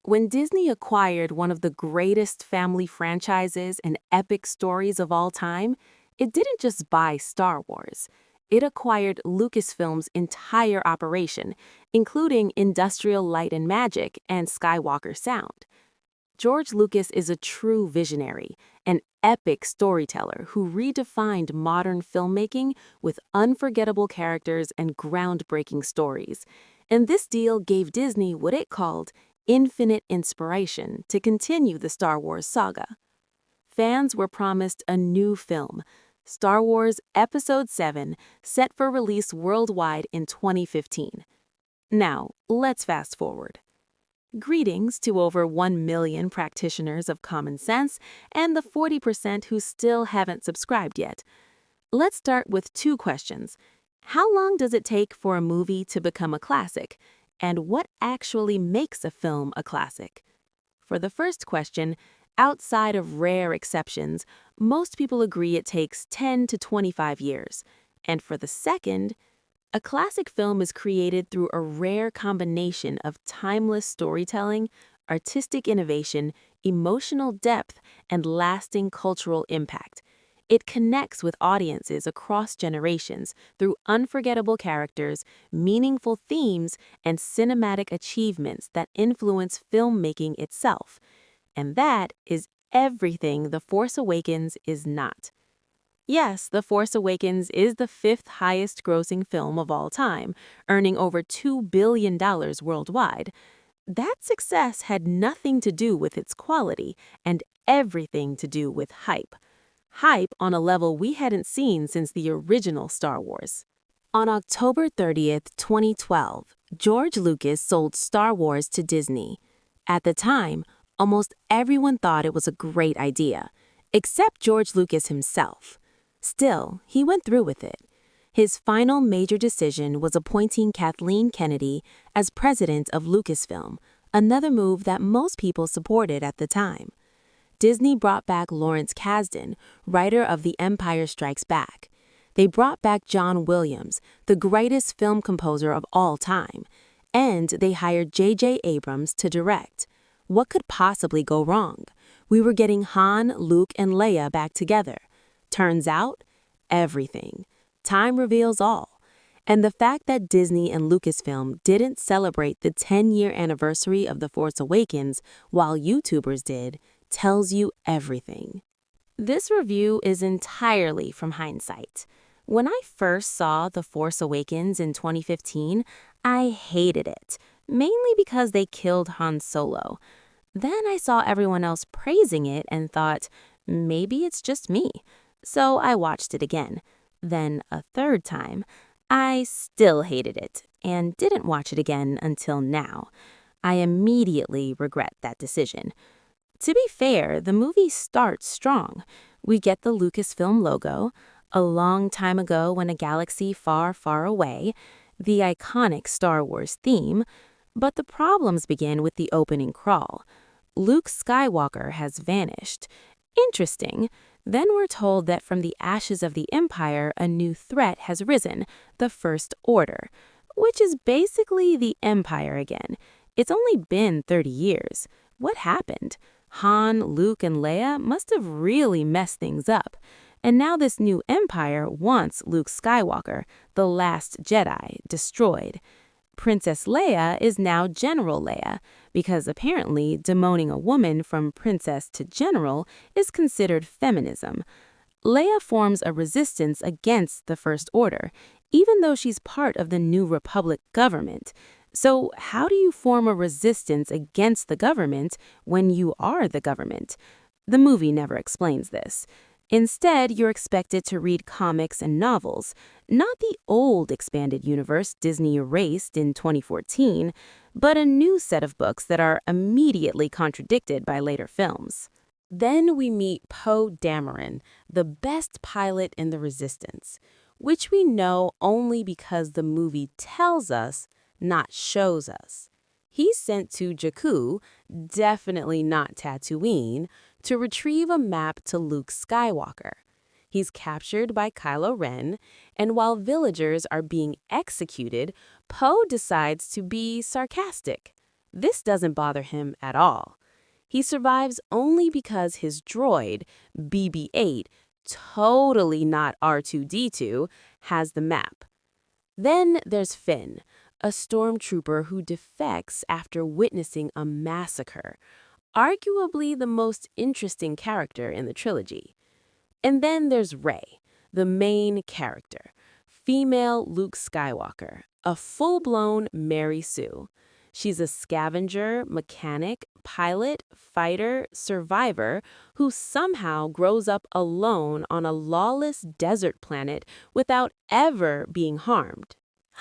When Disney acquired one of the greatest family franchises and epic stories of all time, it didn't just buy Star Wars. It acquired Lucasfilm's entire operation, including Industrial Light and Magic and Skywalker Sound. George Lucas is a true visionary, an epic storyteller who redefined modern filmmaking with unforgettable characters and groundbreaking stories. And this deal gave Disney what it called infinite inspiration to continue the Star Wars saga. Fans were promised a new film, Star Wars Episode 7, set for release worldwide in 2015. Now, let's fast forward. Greetings to over 1 million practitioners of common sense and the 40% who still haven't subscribed yet. Let's start with two questions. How long does it take for a movie to become a classic? And what actually makes a film a classic? For the first question, outside of rare exceptions, most people agree it takes 10 to 25 years. And for the second, a classic film is created through a rare combination of timeless storytelling, artistic innovation, emotional depth, and lasting cultural impact. It connects with audiences across generations through unforgettable characters, meaningful themes, and cinematic achievements that influence filmmaking itself. And that is everything The Force Awakens is not. Yes, The Force Awakens is the fifth highest grossing film of all time, earning over $2 billion worldwide. That success had nothing to do with its quality and everything to do with hype. Hype on a level we hadn't seen since the original Star Wars. On October 30th, 2012, George Lucas sold Star Wars to Disney. At the time, almost everyone thought it was a great idea, except George Lucas himself. Still, he went through with it. His final major decision was appointing Kathleen Kennedy as president of Lucasfilm, another move that most people supported at the time. Disney brought back Lawrence Kasdan, writer of The Empire Strikes Back. They brought back John Williams, the greatest film composer of all time. And they hired J.J. Abrams to direct. What could possibly go wrong? We were getting Han, Luke, and Leia back together. Turns out, everything. Time reveals all. And the fact that Disney and Lucasfilm didn't celebrate the 10-year anniversary of The Force Awakens while YouTubers did tells you everything. This review is entirely from hindsight. When I first saw The Force Awakens in 2015, I hated it, mainly because they killed Han Solo. Then I saw everyone else praising it and thought, maybe it's just me. So I watched it again. Then a third time. I still hated it and didn't watch it again until now. I immediately regret that decision. To be fair, the movie starts strong. We get the Lucasfilm logo, a long time ago in a galaxy far, far away, the iconic Star Wars theme, but the problems begin with the opening crawl. Luke Skywalker has vanished. Interesting. Then we're told that from the ashes of the Empire, a new threat has risen, the First Order, which is basically the Empire again. It's only been 30 years. What happened? Han, Luke, and Leia must have really messed things up. And now this new Empire wants Luke Skywalker, the last Jedi, destroyed. Princess Leia is now General Leia, because apparently demoting a woman from princess to general is considered feminism. Leia forms a resistance against the First Order, even though she's part of the New Republic government. So how do you form a resistance against the government when you are the government? The movie never explains this. Instead, you're expected to read comics and novels, not the old expanded universe Disney erased in 2014, but a new set of books that are immediately contradicted by later films. Then we meet Poe Dameron, the best pilot in the Resistance, which we know only because the movie tells us, not shows us. He's sent to Jakku, definitely not Tatooine, to retrieve a map to Luke Skywalker. He's captured by Kylo Ren, and while villagers are being executed, Poe decides to be sarcastic. This doesn't bother him at all. He survives only because his droid, BB-8, totally not R2-D2, has the map. Then there's Finn, a stormtrooper who defects after witnessing a massacre, arguably the most interesting character in the trilogy. And then there's Rey, the main character, female Luke Skywalker, a full-blown Mary Sue. She's a scavenger, mechanic, pilot, fighter, survivor who somehow grows up alone on a lawless desert planet without ever being harmed.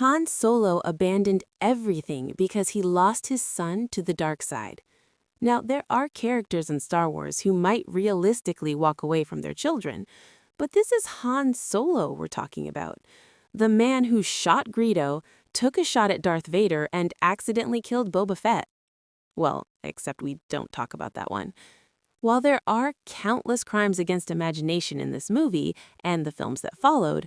Han Solo abandoned everything because he lost his son to the dark side. Now, there are characters in Star Wars who might realistically walk away from their children, but this is Han Solo we're talking about. The man who shot Greedo, took a shot at Darth Vader, and accidentally killed Boba Fett. Well, except we don't talk about that one. While there are countless crimes against imagination in this movie and the films that followed,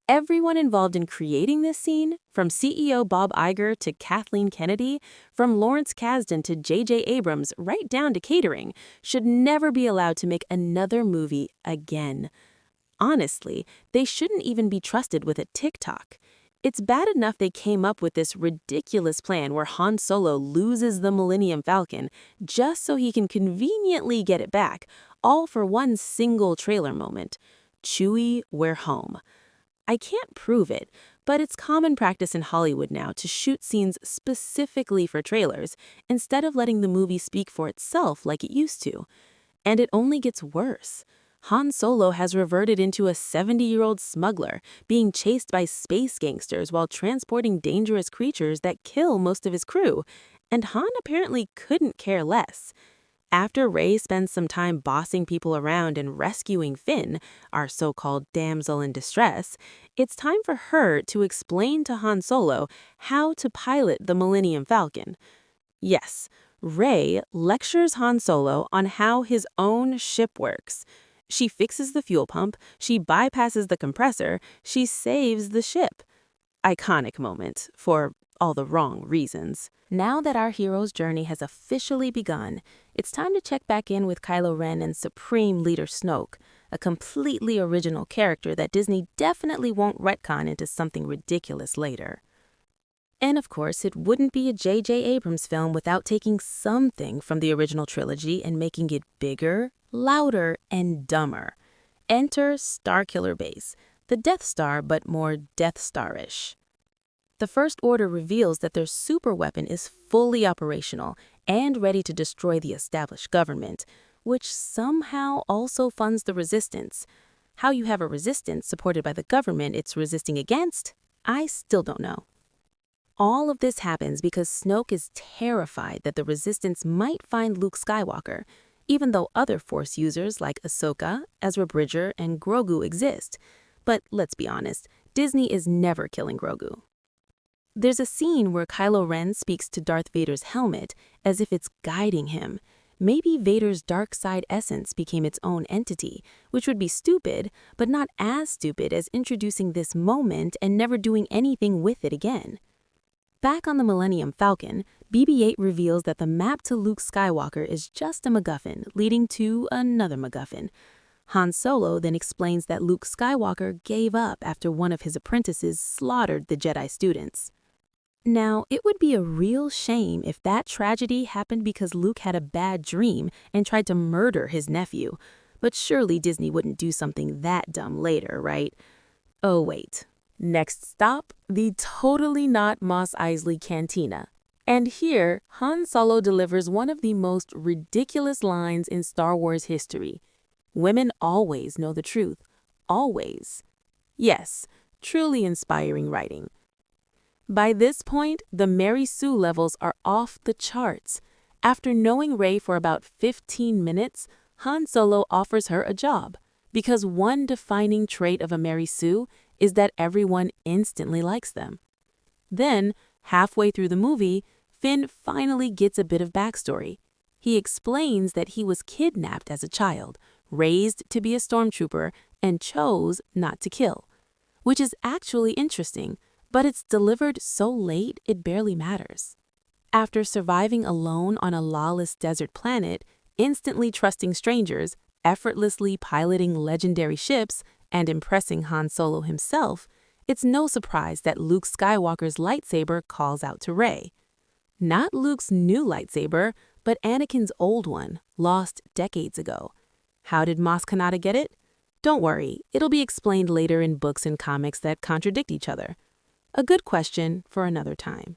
everyone involved in creating this scene, from CEO Bob Iger to Kathleen Kennedy, from Lawrence Kasdan to J.J. Abrams, right down to catering, should never be allowed to make another movie again. Honestly, they shouldn't even be trusted with a TikTok. It's bad enough they came up with this ridiculous plan where Han Solo loses the Millennium Falcon just so he can conveniently get it back, all for one single trailer moment. Chewie, we're home. I can't prove it, but it's common practice in Hollywood now to shoot scenes specifically for trailers instead of letting the movie speak for itself like it used to. And it only gets worse. Han Solo has reverted into a 70-year-old smuggler, being chased by space gangsters while transporting dangerous creatures that kill most of his crew, and Han apparently couldn't care less. After Rey spends some time bossing people around and rescuing Finn, our so-called damsel in distress, it's time for her to explain to Han Solo how to pilot the Millennium Falcon. Yes, Rey lectures Han Solo on how his own ship works. She fixes the fuel pump, she bypasses the compressor, she saves the ship. Iconic moment, for all the wrong reasons. Now that our hero's journey has officially begun, it's time to check back in with Kylo Ren and Supreme Leader Snoke, a completely original character that Disney definitely won't retcon into something ridiculous later. And of course, it wouldn't be a J.J. Abrams film without taking something from the original trilogy and making it bigger, louder, and dumber. Enter Starkiller Base, the Death Star but more Death Star-ish. The First Order reveals that their superweapon is fully operational and ready to destroy the established government, which somehow also funds the resistance. How you have a resistance supported by the government it's resisting against, I still don't know. All of this happens because Snoke is terrified that the resistance might find Luke Skywalker, even though other Force users like Ahsoka, Ezra Bridger, and Grogu exist. But let's be honest, Disney is never killing Grogu. There's a scene where Kylo Ren speaks to Darth Vader's helmet as if it's guiding him. Maybe Vader's dark side essence became its own entity, which would be stupid, but not as stupid as introducing this moment and never doing anything with it again. Back on the Millennium Falcon, BB-8 reveals that the map to Luke Skywalker is just a MacGuffin, leading to another MacGuffin. Han Solo then explains that Luke Skywalker gave up after one of his apprentices slaughtered the Jedi students. Now, it would be a real shame if that tragedy happened because Luke had a bad dream and tried to murder his nephew, but surely Disney wouldn't do something that dumb later, right? Oh wait. Next stop, the totally not Mos Eisley Cantina. And here, Han Solo delivers one of the most ridiculous lines in Star Wars history. Women always know the truth. Always. Yes, truly inspiring writing. By this point, the Mary Sue levels are off the charts. After knowing Rey for about 15 minutes, Han Solo offers her a job. Because one defining trait of a Mary Sue is that everyone instantly likes them. Then, halfway through the movie, Finn finally gets a bit of backstory. He explains that he was kidnapped as a child, raised to be a stormtrooper, and chose not to kill. Which is actually interesting, but it's delivered so late it barely matters. After surviving alone on a lawless desert planet, instantly trusting strangers, effortlessly piloting legendary ships, and impressing Han Solo himself, it's no surprise that Luke Skywalker's lightsaber calls out to Rey. Not Luke's new lightsaber, but Anakin's old one, lost decades ago. How did Maz Kanata get it? Don't worry, it'll be explained later in books and comics that contradict each other. A good question for another time.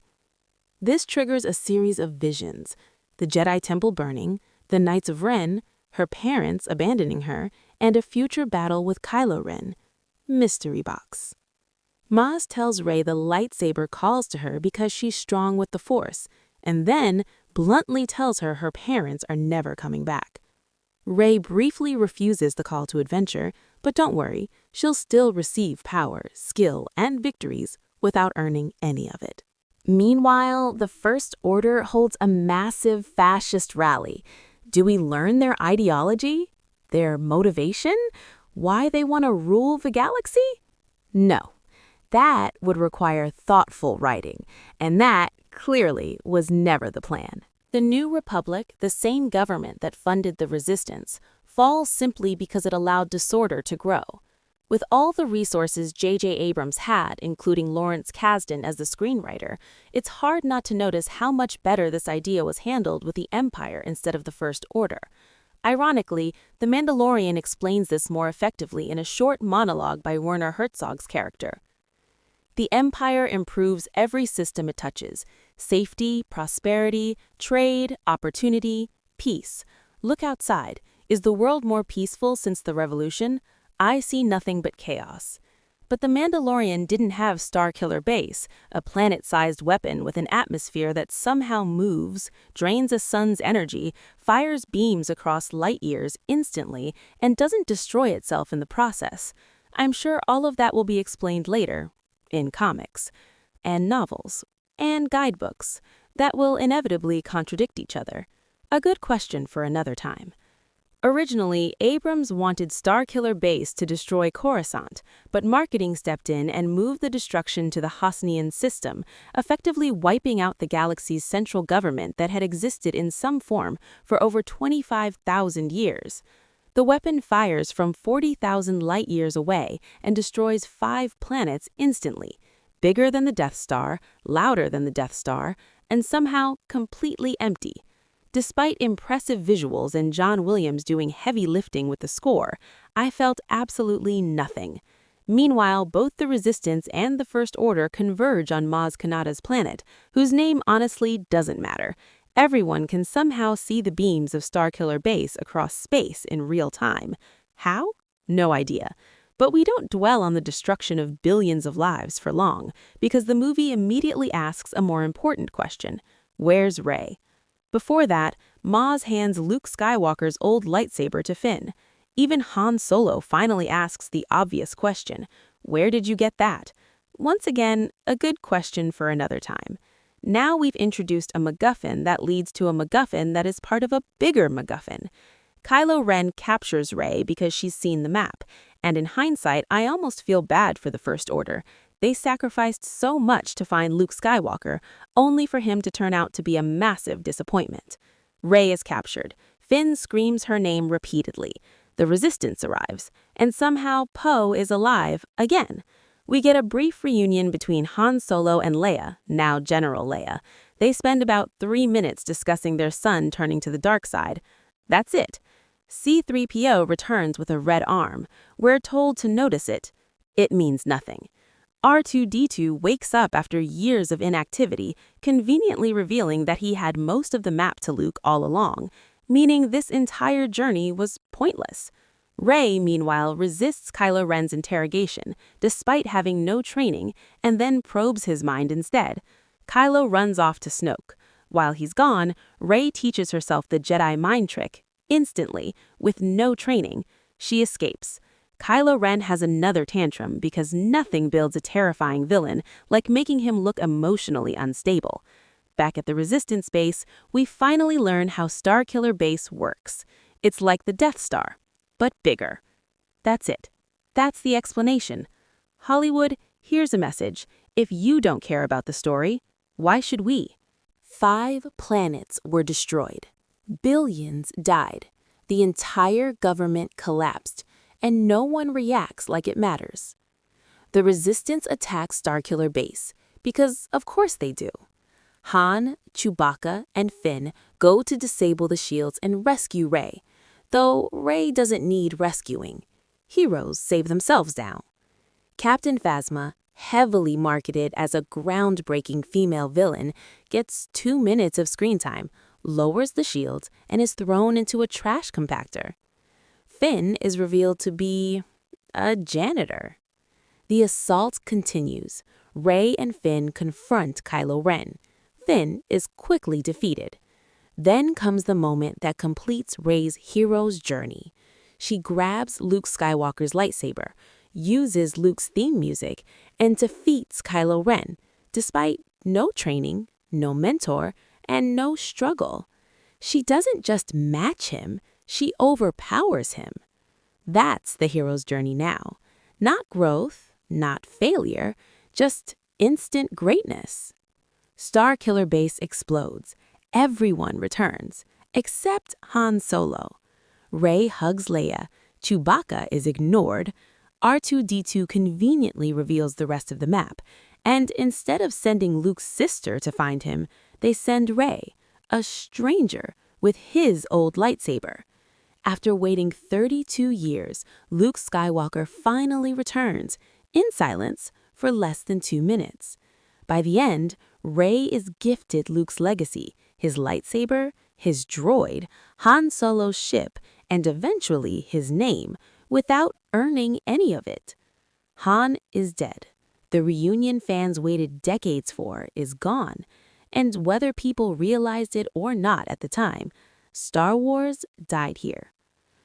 This triggers a series of visions: the Jedi Temple burning, the Knights of Ren, her parents abandoning her, and a future battle with Kylo Ren. Mystery box. Maz tells Rey the lightsaber calls to her because she's strong with the Force, and then bluntly tells her her parents are never coming back. Rey briefly refuses the call to adventure, but don't worry, she'll still receive power, skill, and victories without earning any of it. Meanwhile, the First Order holds a massive fascist rally. Do we learn their ideology? Their motivation? Why they want to rule the galaxy? No. That would require thoughtful writing, and that, clearly, was never the plan. The New Republic, the same government that funded the resistance, falls simply because it allowed disorder to grow. With all the resources J.J. Abrams had, including Lawrence Kasdan as the screenwriter, it's hard not to notice how much better this idea was handled with the Empire instead of the First Order. Ironically, The Mandalorian explains this more effectively in a short monologue by Werner Herzog's character. The Empire improves every system it touches: safety, prosperity, trade, opportunity, peace. Look outside. Is the world more peaceful since the Revolution? I see nothing but chaos. But the Mandalorian didn't have Starkiller Base, a planet-sized weapon with an atmosphere that somehow moves, drains a sun's energy, fires beams across light years instantly, and doesn't destroy itself in the process. I'm sure all of that will be explained later, in comics, and novels, and guidebooks, that will inevitably contradict each other. A good question for another time. Originally, Abrams wanted Starkiller Base to destroy Coruscant, but marketing stepped in and moved the destruction to the Hosnian system, effectively wiping out the galaxy's central government that had existed in some form for over 25,000 years. The weapon fires from 40,000 light-years away and destroys 5 planets instantly, bigger than the Death Star, louder than the Death Star, and somehow completely empty. Despite impressive visuals and John Williams doing heavy lifting with the score, I felt absolutely nothing. Meanwhile, both the Resistance and the First Order converge on Maz Kanata's planet, whose name honestly doesn't matter. Everyone can somehow see the beams of Starkiller Base across space in real time. How? No idea. But we don't dwell on the destruction of billions of lives for long, because the movie immediately asks a more important question: where's Rey? Before that, Maz hands Luke Skywalker's old lightsaber to Finn. Even Han Solo finally asks the obvious question: where did you get that? Once again, a good question for another time. Now we've introduced a MacGuffin that leads to a MacGuffin that is part of a bigger MacGuffin. Kylo Ren captures Rey because she's seen the map, and in hindsight, I almost feel bad for the First Order. They sacrificed so much to find Luke Skywalker, only for him to turn out to be a massive disappointment. Rey is captured. Finn screams her name repeatedly. The Resistance arrives, and somehow Poe is alive again. We get a brief reunion between Han Solo and Leia, now General Leia. They spend about 3 minutes discussing their son turning to the dark side. That's it. C-3PO returns with a red arm. We're told to notice it. It means nothing. R2-D2 wakes up after years of inactivity, conveniently revealing that he had most of the map to Luke all along, meaning this entire journey was pointless. Rey, meanwhile, resists Kylo Ren's interrogation, despite having no training, and then probes his mind instead. Kylo runs off to Snoke. While he's gone, Rey teaches herself the Jedi mind trick, instantly, with no training. She escapes. Kylo Ren has another tantrum because nothing builds a terrifying villain like making him look emotionally unstable. Back at the Resistance base, we finally learn how Starkiller Base works. It's like the Death Star, but bigger. That's it. That's the explanation. Hollywood, here's a message. If you don't care about the story, why should we? 5 planets were destroyed. Billions died. The entire government collapsed, and no one reacts like it matters. The Resistance attacks Starkiller Base, because of course they do. Han, Chewbacca, and Finn go to disable the shields and rescue Rey, though Rey doesn't need rescuing. Heroes save themselves now. Captain Phasma, heavily marketed as a groundbreaking female villain, gets 2 minutes of screen time, lowers the shields, and is thrown into a trash compactor. Finn is revealed to be a janitor. The assault continues. Rey and Finn confront Kylo Ren. Finn is quickly defeated. Then comes the moment that completes Rey's hero's journey. She grabs Luke Skywalker's lightsaber, uses Luke's theme music, and defeats Kylo Ren, despite no training, no mentor, and no struggle. She doesn't just match him, she overpowers him. That's the hero's journey now. Not growth, not failure, just instant greatness. Starkiller Base explodes. Everyone returns, except Han Solo. Rey hugs Leia. Chewbacca is ignored. R2-D2 conveniently reveals the rest of the map, and instead of sending Luke's sister to find him, they send Rey, a stranger, with his old lightsaber. After waiting 32 years, Luke Skywalker finally returns, in silence, for less than 2 minutes. By the end, Rey is gifted Luke's legacy, his lightsaber, his droid, Han Solo's ship, and eventually his name, without earning any of it. Han is dead. The reunion fans waited decades for is gone, and whether people realized it or not at the time, Star Wars died here.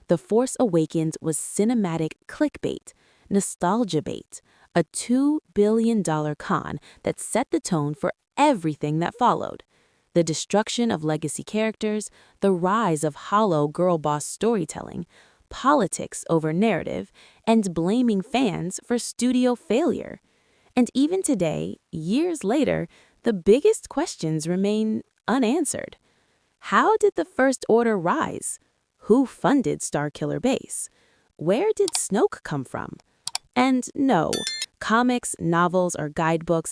The Force Awakens was cinematic clickbait, nostalgia bait, a $2 billion con that set the tone for everything that followed. The destruction of legacy characters, the rise of hollow girl boss storytelling, politics over narrative, and blaming fans for studio failure. And even today, years later, the biggest questions remain unanswered. How did the First Order rise? Who funded Starkiller Base? Where did Snoke come from? And no, comics, novels, or guidebooks